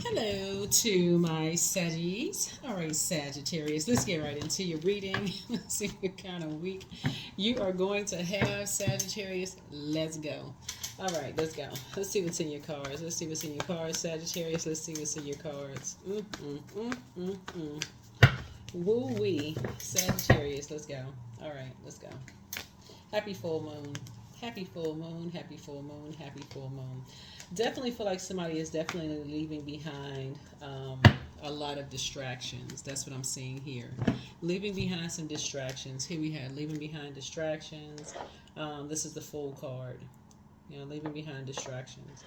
Hello to my Saggies. All right, Sagittarius, let's get right into your reading. Let's see what kind of week you are going to have, Sagittarius. Let's go. All right, let's go. Let's see what's in your cards. Let's see what's in your cards, Sagittarius. Let's see what's in your cards. Woo wee, Sagittarius. Let's go. All right, let's go. Happy full moon. Happy full moon. Happy full moon. Happy full moon. Definitely feel like somebody is definitely leaving behind a lot of distractions. That's what I'm seeing here. Leaving behind some distractions. Here we have leaving behind distractions. This is the Fool card. Leaving behind distractions.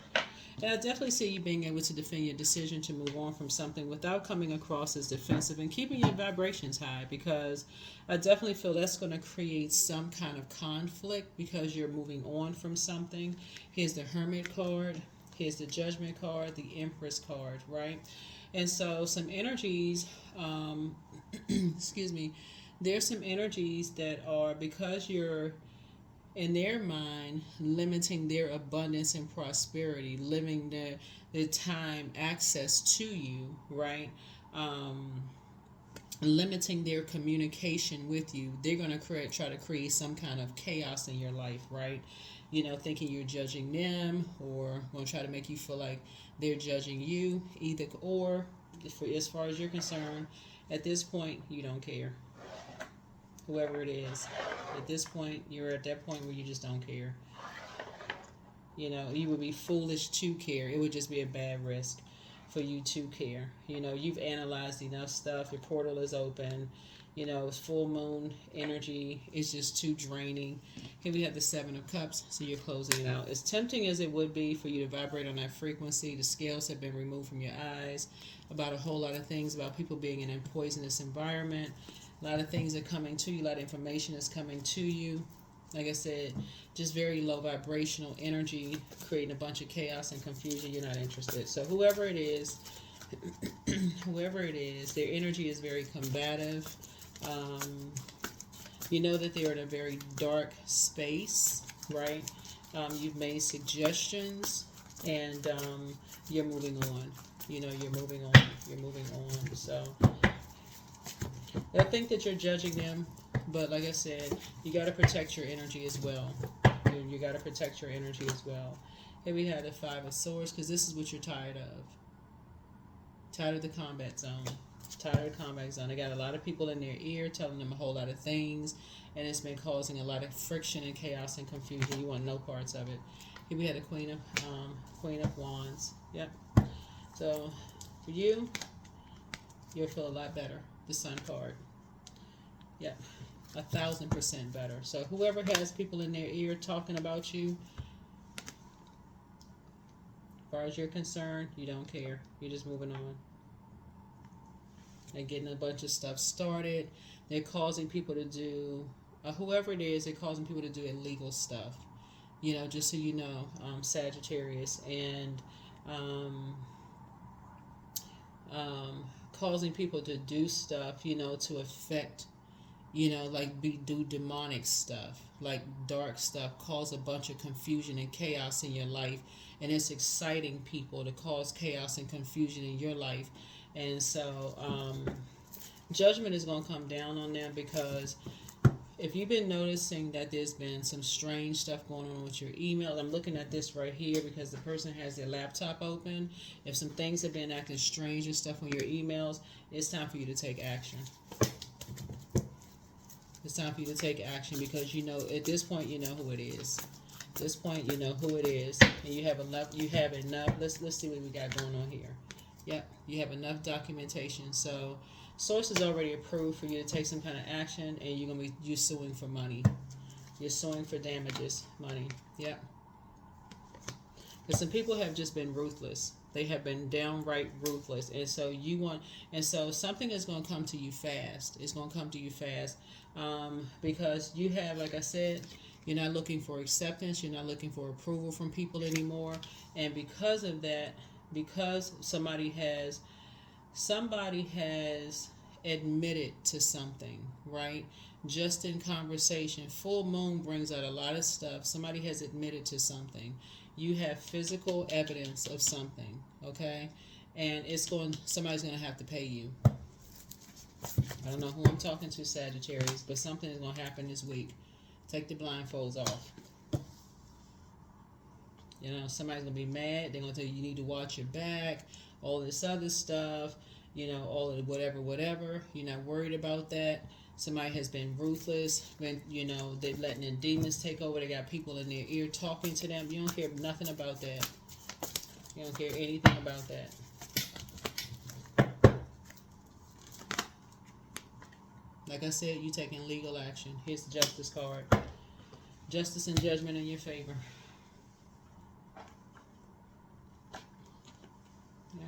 And I definitely see you being able to defend your decision to move on from something without coming across as defensive and keeping your vibrations high, because I definitely feel that's going to create some kind of conflict because you're moving on from something. Here's the Hermit card. Here's the Judgment card, the Empress card, right? And so some energies, excuse me, there's some energies that are, because you're in their mind limiting their abundance and prosperity, limiting the time access to you, right? Limiting their communication with you. They're going to try to create some kind of chaos in your life, right? Thinking you're judging them, or going to try to make you feel like they're judging you, either or. As far as you're concerned, at this point you don't care. Whoever it is, at this point you're at that point where you just don't care. You would be foolish to care. It would just be a bad risk for you to care. You've analyzed enough stuff. Your portal is open. It's full moon energy. It's just too draining. Here we have the Seven of Cups, so you're closing it out. As tempting as it would be for you to vibrate on that frequency, the scales have been removed from your eyes about a whole lot of things, about people being in a poisonous environment. A lot of things are coming to you. A lot of information is coming to you. Like I said, just very low vibrational energy, creating a bunch of chaos and confusion. You're not interested. So whoever it is, their energy is very combative. You know that they're in a very dark space, right? You've made suggestions, and you're moving on. You're moving on. You're moving on. So I think that you're judging them, but like I said, you got to protect your energy as well. You got to protect your energy as well. Here we have the Five of Swords, because this is what you're tired of. Tired of the combat zone. Tired of the combat zone. They got a lot of people in their ear telling them a whole lot of things, and it's been causing a lot of friction and chaos and confusion. You want no parts of it. Here we have the Queen of Wands. Yep. So for you, you'll feel a lot better. The Sun card. Yep. 1,000% better. So whoever has people in their ear talking about you, as far as you're concerned, you don't care. You're just moving on. They're getting a bunch of stuff started. They're causing people to do, whoever it is, they're causing people to do illegal stuff. Just so you know, Sagittarius, and causing people to do stuff, to affect, do demonic stuff, like dark stuff, cause a bunch of confusion and chaos in your life. And it's exciting people to cause chaos and confusion in your life. And so judgment is going to come down on them, because if you've been noticing that there's been some strange stuff going on with your email, I'm looking at this right here because the person has their laptop open. If some things have been acting strange and stuff on your emails, it's time for you to take action. It's time for you to take action, because at this point you know who it is. At this point you know who it is, and you have enough. Let's see what we got going on here. Yep, you have enough documentation. So source is already approved for you to take some kind of action, and you're suing for money. You're suing for damages, money. Yep. Because some people have just been ruthless. They have been downright ruthless, and so something is going to come to you fast. It's going to come to you fast, because you have, like I said, you're not looking for acceptance. You're not looking for approval from people anymore, and because of that, because somebody has admitted to something, right? Just in conversation. Full moon brings out a lot of stuff. Somebody has admitted to something. You have physical evidence of something, okay? And somebody's going to have to pay you. I don't know who I'm talking to, Sagittarius, but something is going to happen this week. Take the blindfolds off. You know, somebody's going to be mad. They're going to tell you you need to watch your back, all this other stuff, you know, all of whatever. You're not worried about that. Somebody has been ruthless, you know, they're letting the demons take over. They got people in their ear talking to them. You don't care nothing about that. You don't care anything about that. Like I said, you taking legal action. Here's the Justice card. Justice and judgment in your favor. Yeah.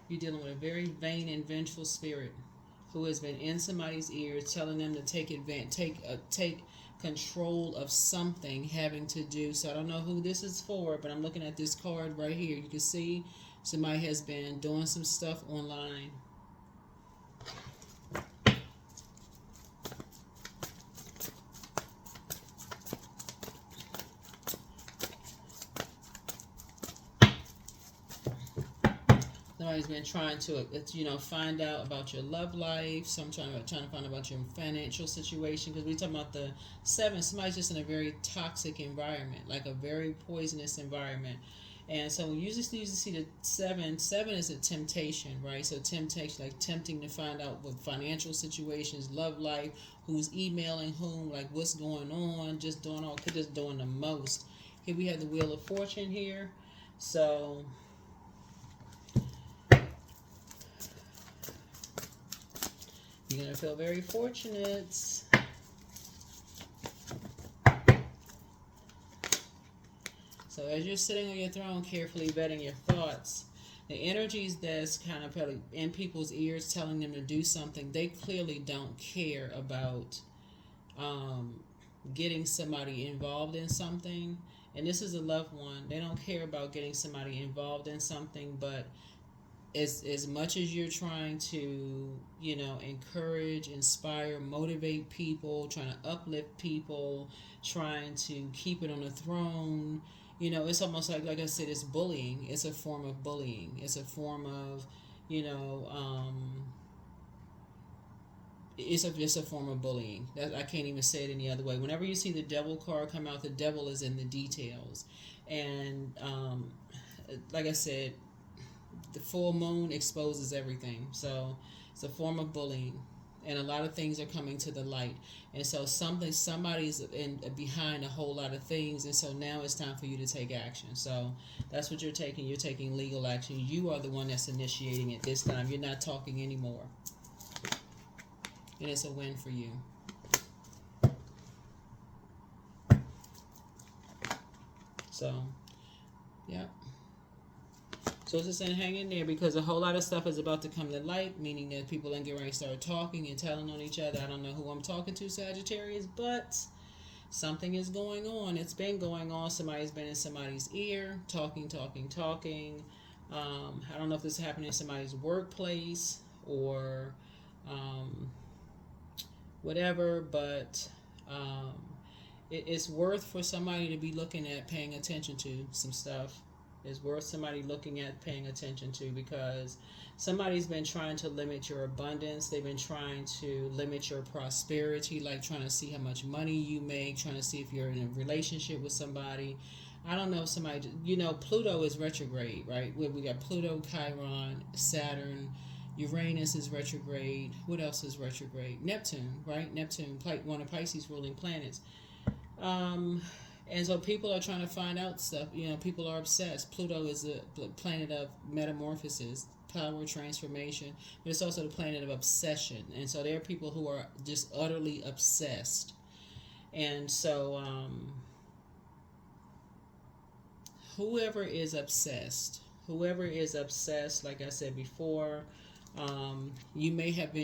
You're dealing with a very vain and vengeful spirit who has been in somebody's ears telling them to take control of something having to do. So I don't know who this is for, but I'm looking at this card right here. You can see somebody has been doing some stuff online. Somebody's been trying to, you know, find out about your love life. Some trying to find out about your financial situation. Because we're talking about the 7. Somebody's just in a very toxic environment, like a very poisonous environment. And so you just need to see the 7. 7 is a temptation, right? So temptation, like tempting to find out what financial situations, love life, who's emailing whom, like what's going on, just doing the most. Here we have the Wheel of Fortune here. So you're going to feel very fortunate. So as you're sitting on your throne, carefully vetting your thoughts, the energies that's kind of probably in people's ears telling them to do something, they clearly don't care about getting somebody involved in something. And this is a loved one. They don't care about getting somebody involved in something, but as much as you're trying to, you know, encourage, inspire, motivate people, trying to uplift people, trying to keep it on the throne, you know, it's almost like I said, it's bullying. It's a form of bullying. It's a form of, you know, it's a form of bullying. I can't even say it any other way. Whenever you see the Devil card come out, the devil is in the details. And like I said, the full moon exposes everything. So it's a form of bullying, and a lot of things are coming to the light. And so somebody's behind a whole lot of things, and so now it's time for you to take action. So that's what you're taking. You're taking legal action. You are the one that's initiating it this time. You're not talking anymore, and it's a win for you. So yeah. So it's just saying hang in there, because a whole lot of stuff is about to come to light, meaning that people are getting ready to start talking and telling on each other. I don't know who I'm talking to, Sagittarius, but something is going on. It's been going on. Somebody's been in somebody's ear, talking. I don't know if this is happening in somebody's workplace or whatever, but it's worth for somebody to be looking at, paying attention to some stuff. Is worth somebody looking at, paying attention to, because somebody's been trying to limit your abundance. They've been trying to limit your prosperity, like trying to see how much money you make, trying to see if you're in a relationship with somebody. I don't know if somebody, you know, Pluto is retrograde, right? We got Pluto, Chiron, Saturn, Uranus is retrograde. What else is retrograde? Neptune, right? Neptune, one of Pisces' ruling planets. And so people are trying to find out stuff. You know, people are obsessed. Pluto is the planet of metamorphosis, power, transformation, but it's also the planet of obsession. And so there are people who are just utterly obsessed. And so whoever is obsessed, like I said before, you may have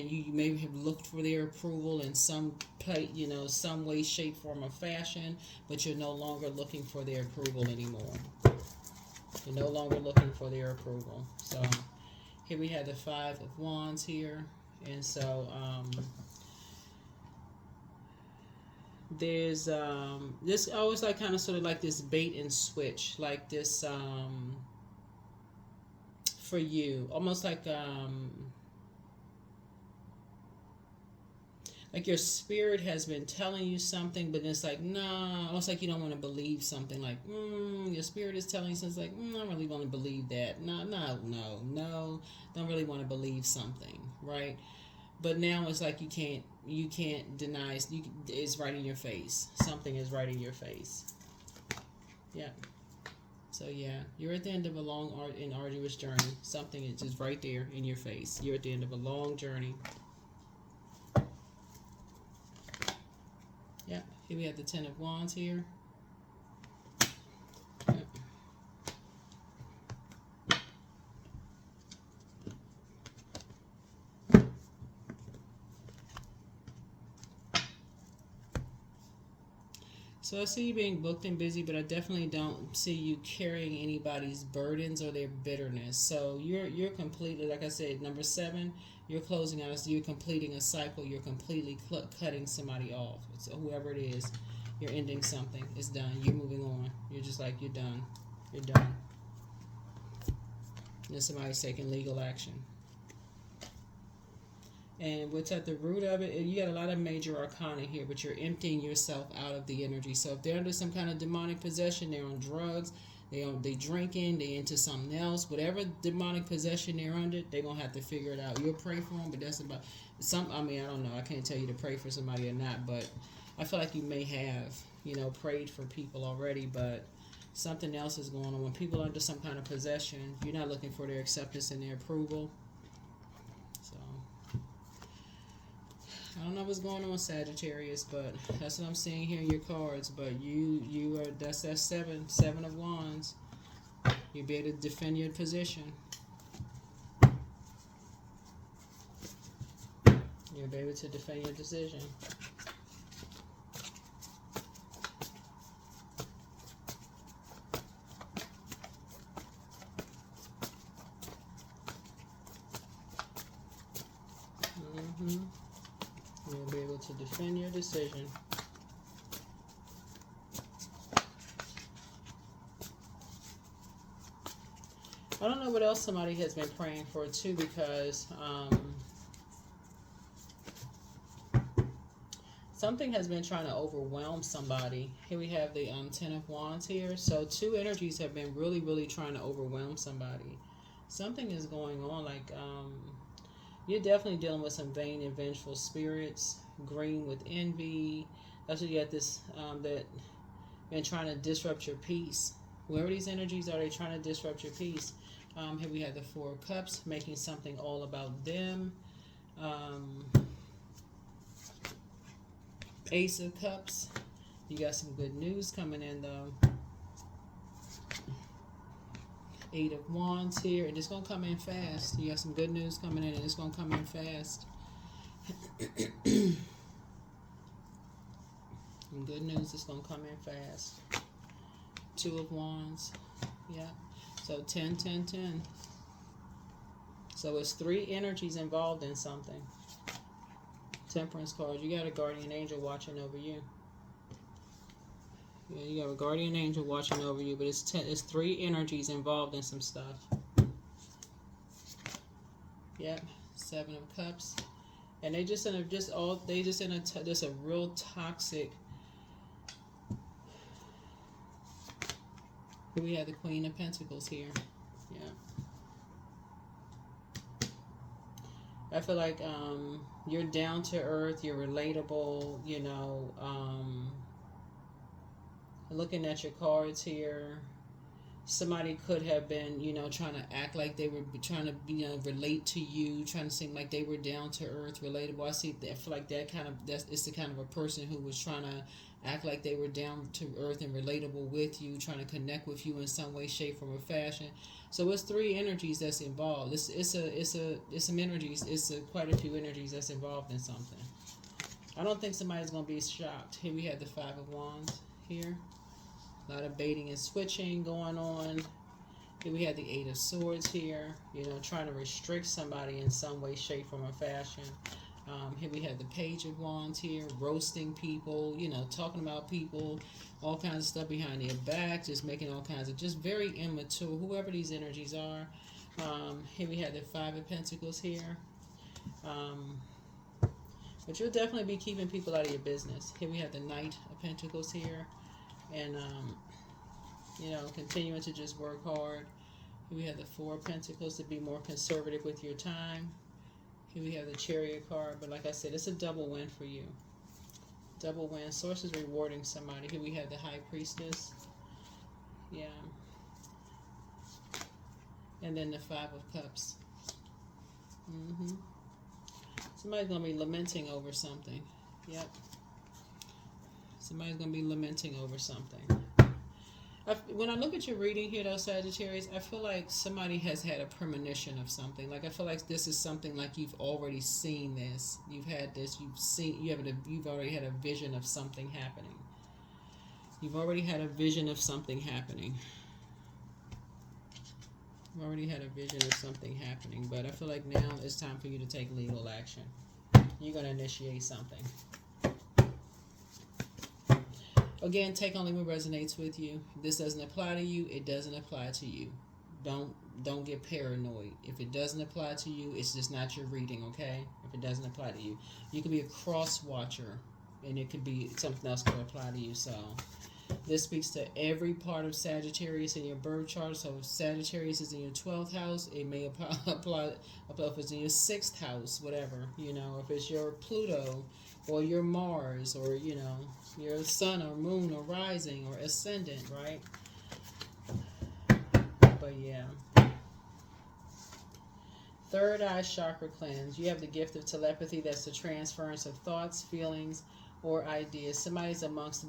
looked for their approval in some way, shape, form, or fashion, but you're no longer looking for their approval anymore. You're no longer looking for their approval. So here we have the 5 of Wands here, and so there's this always like kind of sort of like this bait and switch, like this for you, almost like your spirit has been telling you something, but it's like, nah, almost like you don't want to believe something. Like, your spirit is telling you something, like, I don't really want to believe that. No, don't really want to believe something, right? But now it's like you can't deny. It's right in your face. Something is right in your face. Yeah. So yeah, you're at the end of a long and arduous journey. Something is just right there in your face. You're at the end of a long journey. Yeah, here we have the Ten of Wands here. Yeah. So I see you being booked and busy, but I definitely don't see you carrying anybody's burdens or their bitterness. So you're completely, like I said, number 7. You're closing out. So you're completing a cycle. You're completely cutting somebody off. So whoever it is, you're ending something. It's done. You're moving on. You're just like, you're done. You're done. And somebody's taking legal action. And what's at the root of it, you got a lot of major arcana here, but you're emptying yourself out of the energy. So if they're under some kind of demonic possession, they're on drugs, they drinking, they into something else, whatever demonic possession they're under, they're going to have to figure it out. You'll pray for them, but that's about I don't know. I can't tell you to pray for somebody or not, but I feel like you may have, prayed for people already, but something else is going on. When people are under some kind of possession, you're not looking for their acceptance and their approval. So I don't know what's going on, Sagittarius, but that's what I'm seeing here in your cards. But you are that's that seven of wands. You'll be able to defend your position. You'll be able to defend your decision. You'll be able to defend your decision. I don't know what else somebody has been praying for too, because something has been trying to overwhelm somebody. Here we have the Ten of Wands here. So 2 energies have been really, really trying to overwhelm somebody. Something is going on, like you're definitely dealing with some vain and vengeful spirits. Green with envy. That's what you got this that been trying to disrupt your peace. Whoever these energies are, they trying to disrupt your peace. Here we have the 4 of Cups, making something all about them. Ace of Cups. You got some good news coming in though. 8 of Wands here, and it's going to come in fast. You got some good news coming in, and it's going to come in fast. Some good news is going to come in fast. 2 of Wands. Yeah. So 10, 10, 10. So it's 3 energies involved in something. Temperance card. You got a guardian angel watching over you. Yeah, you got a guardian angel watching over you, but it's 3 energies involved in some stuff. Yep, 7 of Cups, and they just in a real toxic. Here we have the Queen of Pentacles here. Yeah, I feel like you're down to earth, you're relatable, looking at your cards here, somebody could have been, trying to act like they were trying to, relate to you, trying to seem like they were down to earth, relatable. I feel like it's the kind of a person who was trying to act like they were down to earth and relatable with you, trying to connect with you in some way, shape, form, or fashion. So it's 3 energies that's involved. It's some energies. It's quite a few energies that's involved in something. I don't think somebody's gonna be shocked. Here we have the 5 of Wands here. A lot of baiting and switching going on. Here we have the 8 of Swords here. Trying to restrict somebody in some way, shape, form, or fashion. Here we have the Page of Wands here, roasting people, you know, talking about people, all kinds of stuff behind their back, just making all kinds of, just very immature, whoever these energies are. Here we have the Five of Pentacles here. But you'll definitely be keeping people out of your business. Here we have the Knight of Pentacles here. And, you know, continuing to just work hard. Here we have the Four of Pentacles, to be more conservative with your time. Here we have the Chariot card, but like I said, it's a double win for you. Double win. Source is rewarding somebody. Here we have the High Priestess. Yeah. And then the Five of Cups. Somebody's going to be lamenting over something. Yep. Somebody's going to be lamenting over something. When I look at your reading here, though, Sagittarius, I feel like somebody has had a premonition of something. Like, I feel like this is something like you've already seen this. You've had this. You've already had a vision of something happening. You've already had a vision of something happening. You've already had a vision of something happening. But I feel like now it's time for you to take legal action. You're going to initiate something. Again, take only what resonates with you. If this doesn't apply to you, it doesn't apply to you. Don't get paranoid. If it doesn't apply to you, it's just not your reading, okay? If it doesn't apply to you. You could be a cross watcher, and it could be something else could apply to you. So this speaks to every part of Sagittarius in your birth chart. So if Sagittarius is in your 12th house, it may apply if it's in your 6th house, whatever. You know, if it's your Pluto or your Mars, or, you know, your sun or moon or rising or ascendant, right? But yeah. Third eye chakra cleanse. You have the gift of telepathy. That's the transference of thoughts, feelings, or ideas. Somebody's amongst,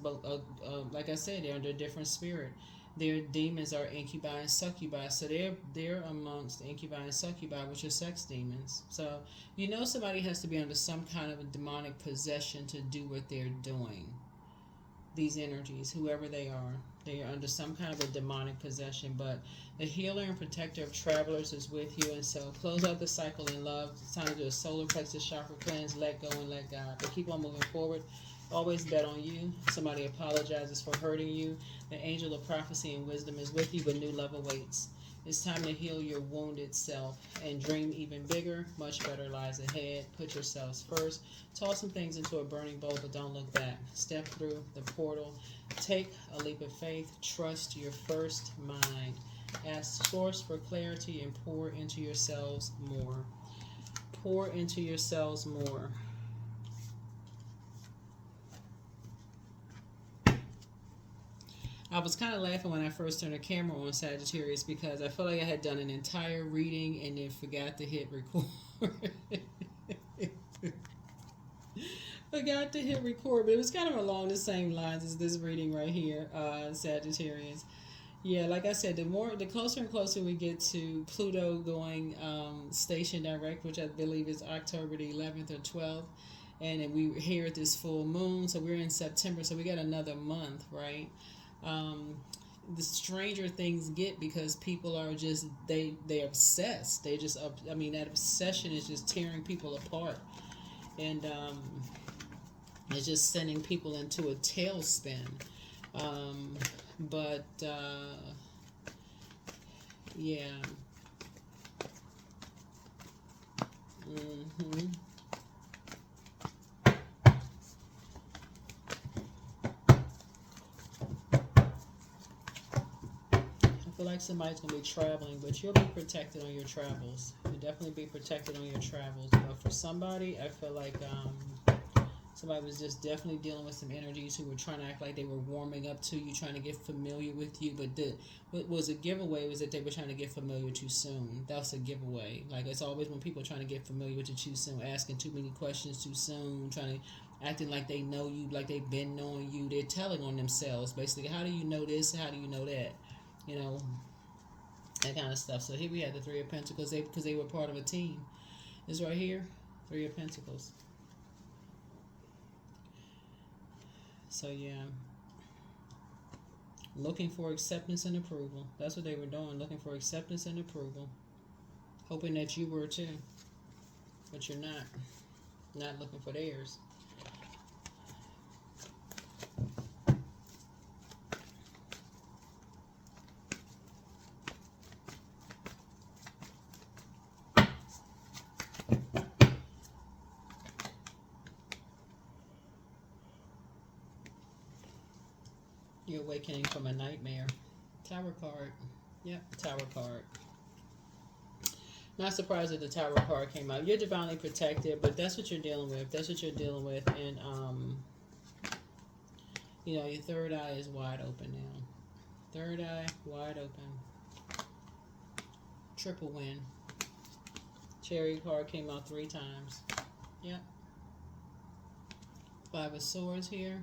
like I said, they're under a different spirit. Their demons are incubi and succubi. So they're amongst incubi and succubi, which are sex demons. So you know somebody has to be under some kind of a demonic possession to do what they're doing. These energies, whoever they are under some kind of a demonic possession. But the healer and protector of travelers is with you. And so close out the cycle in love. It's time to do a solar plexus chakra cleanse. Let go and let God. But keep on moving forward. Always bet on you. Somebody apologizes for hurting you. The angel of prophecy and wisdom is with you, but new love awaits. It's time to heal your wounded self and dream even bigger. Much better lies ahead. Put yourselves first. Toss some things into a burning bowl, but don't look back. Step through the portal. Take a leap of faith. Trust your first mind. Ask source for clarity and pour into yourselves more. Pour into yourselves more. I was kind of laughing when I first turned the camera on, Sagittarius, because I felt like I had done an entire reading and then forgot to hit record. Forgot to hit record, but it was kind of along the same lines as this reading right here, Sagittarius. Yeah, like I said, the closer and closer we get to Pluto going station direct, which I believe is October the 11th or 12th, and then we here at this full moon, so we're in September, so we got another month, right? The stranger things get, because people are just they're obsessed. They just that obsession is just tearing people apart, and it's just sending people into a tailspin. Yeah. I feel like somebody's going to be traveling, but you'll be protected on your travels. You'll definitely be protected on your travels. But for somebody, I feel like somebody was just definitely dealing with some energies who were trying to act like they were warming up to you, trying to get familiar with you. But what was a giveaway was that they were trying to get familiar too soon. That's a giveaway. Like, it's always when people are trying to get familiar with you too soon, asking too many questions too soon, acting like they know you, like they've been knowing you. They're telling on themselves, basically. How do you know this? How do you know that? You know, that kind of stuff. So here we have the Three of Pentacles, because they were part of a team. This right here, Three of Pentacles. So yeah, looking for acceptance and approval. That's what they were doing, looking for acceptance and approval. Hoping that you were too, but you're not. not looking for theirs. You're awakening from a nightmare. Tower card. Yep, Tower card. Not surprised that the Tower card came out. You're divinely protected, but that's what you're dealing with. That's what you're dealing with. And, you know, your third eye is wide open now. Third eye, wide open. Triple win. Chariot card came out 3 times. Yep. 5 of Swords here.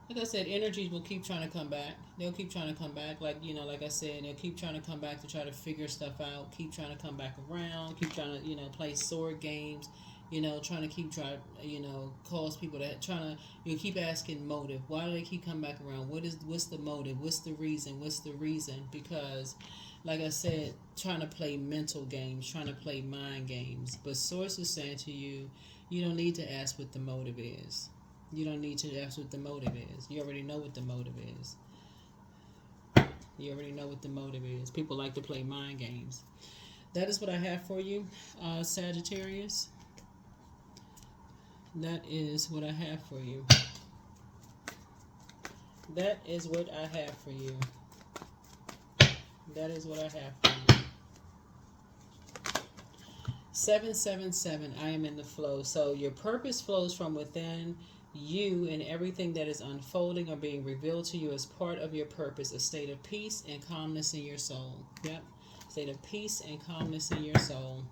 Like I said, energies will keep trying to come back. They'll keep trying to come back. Like, you know, like I said, they'll keep trying to come back to try to figure stuff out. Keep trying to come back around. Keep trying to, you know, play sword games. You know, trying to you know, cause people to, trying to, you know, keep asking motive. Why do they keep coming back around? What's the motive? What's the reason? What's the reason? Because, like I said, trying to play mental games, trying to play mind games. But Source is saying to you, you don't need to ask what the motive is. You don't need to ask what the motive is. You already know what the motive is. You already know what the motive is. People like to play mind games. That is what I have for you, Sagittarius. That is what I have for you. That is what I have for you. That is what I have for you. 777, I am in the flow. So your purpose flows from within you, and everything that is unfolding or being revealed to you as part of your purpose, a state of peace and calmness in your soul. Yep. State of peace and calmness in your soul.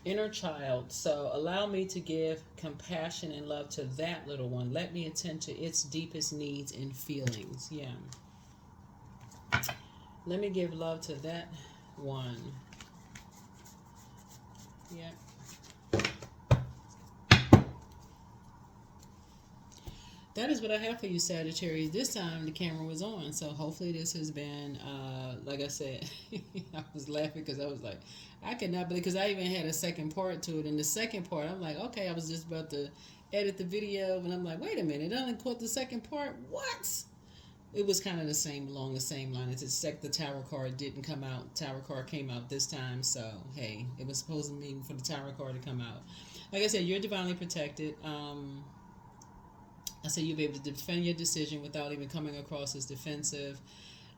Inner child. So allow me to give compassion and love to that little one. Let me attend to its deepest needs and feelings. Yeah. Let me give love to that one. Yeah. That is what I have for you, Sagittarius. This time the camera was on, so hopefully this has been, like I said, I was laughing because I was like, I cannot believe, because I even had a second part to it. And the second part, I'm like, okay, I was just about to edit the video, and I'm like, wait a minute, I only caught the second part? What? It was kind of the same, along the same line. It's the Tower card didn't come out. Tower card came out this time, so hey, it was supposed to be for the Tower card to come out. Like I said, you're divinely protected. I said you'll be able to defend your decision without even coming across as defensive.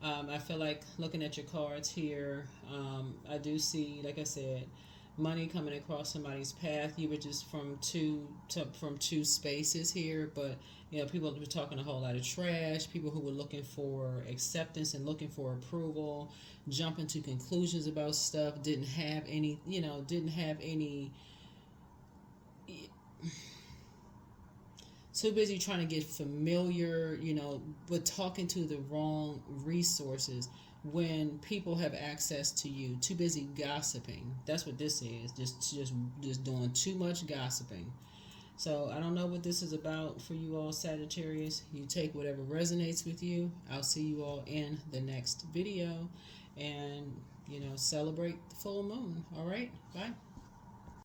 I feel like looking at your cards here, I do see, like I said, money coming across somebody's path. You were just from two spaces here, but you know, people were talking a whole lot of trash. People who were looking for acceptance and looking for approval, jumping to conclusions about stuff, didn't have any. Too busy trying to get familiar, with talking to the wrong resources when people have access to you. Too busy gossiping. That's what this is. Just doing too much gossiping. So I don't know what this is about for you all, Sagittarius. You take whatever resonates with you. I'll see you all in the next video. And, celebrate the full moon. All right? Bye.